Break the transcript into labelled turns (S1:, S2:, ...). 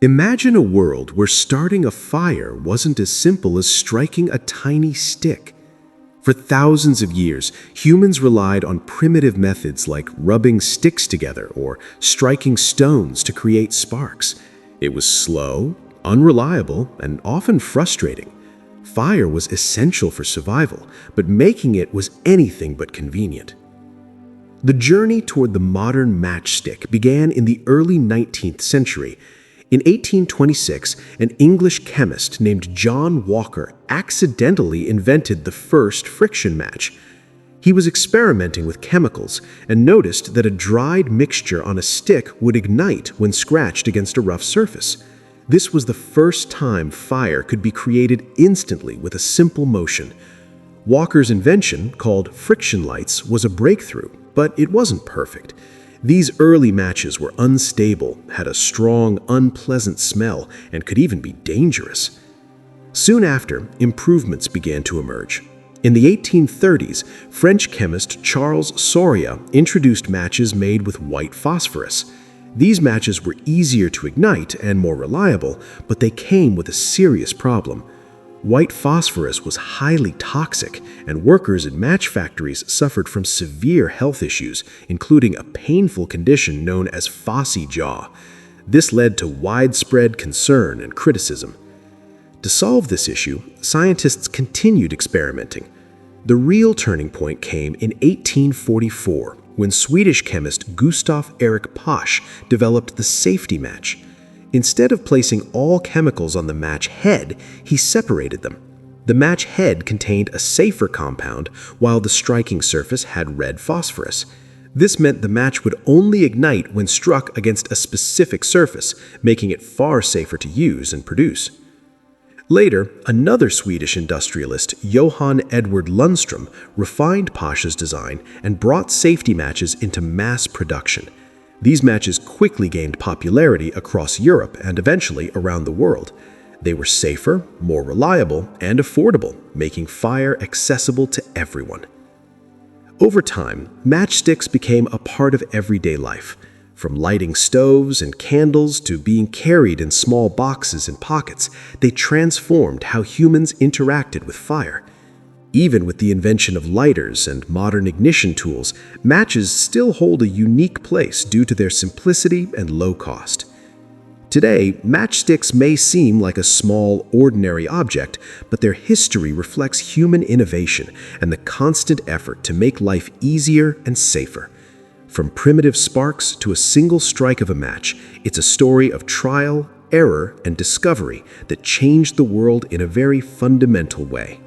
S1: Imagine a world where starting a fire wasn't as simple as striking a tiny stick. For thousands of years, humans relied on primitive methods like rubbing sticks together or striking stones to create sparks. It was slow, unreliable, and often frustrating. Fire was essential for survival, but making it was anything but convenient. The journey toward the modern matchstick began in the early 19th century. In 1826, an English chemist named John Walker accidentally invented the first friction match. He was experimenting with chemicals and noticed that a dried mixture on a stick would ignite when scratched against a rough surface. This was the first time fire could be created instantly with a simple motion. Walker's invention, called friction lights, was a breakthrough, but it wasn't perfect. These early matches were unstable, had a strong, unpleasant smell, and could even be dangerous. Soon after, improvements began to emerge. In the 1830s, French chemist Charles Soria introduced matches made with white phosphorus. These matches were easier to ignite and more reliable, but they came with a serious problem. White phosphorus was highly toxic, and workers in match factories suffered from severe health issues, including a painful condition known as phossy jaw. This led to widespread concern and criticism. To solve this issue, scientists continued experimenting. The real turning point came in 1844, when Swedish chemist Gustav Erik Pasch developed the safety match. Instead of placing all chemicals on the match head, he separated them. The match head contained a safer compound, while the striking surface had red phosphorus. This meant the match would only ignite when struck against a specific surface, making it far safer to use and produce. Later, another Swedish industrialist, Johann Edward Lundström, refined Pasch's design and brought safety matches into mass production. These matches quickly gained popularity across Europe and eventually around the world. They were safer, more reliable, and affordable, making fire accessible to everyone. Over time, matchsticks became a part of everyday life. From lighting stoves and candles to being carried in small boxes and pockets, they transformed how humans interacted with fire. Even with the invention of lighters and modern ignition tools, matches still hold a unique place due to their simplicity and low cost. Today, matchsticks may seem like a small, ordinary object, but their history reflects human innovation and the constant effort to make life easier and safer. From primitive sparks to a single strike of a match, it's a story of trial, error, and discovery that changed the world in a very fundamental way.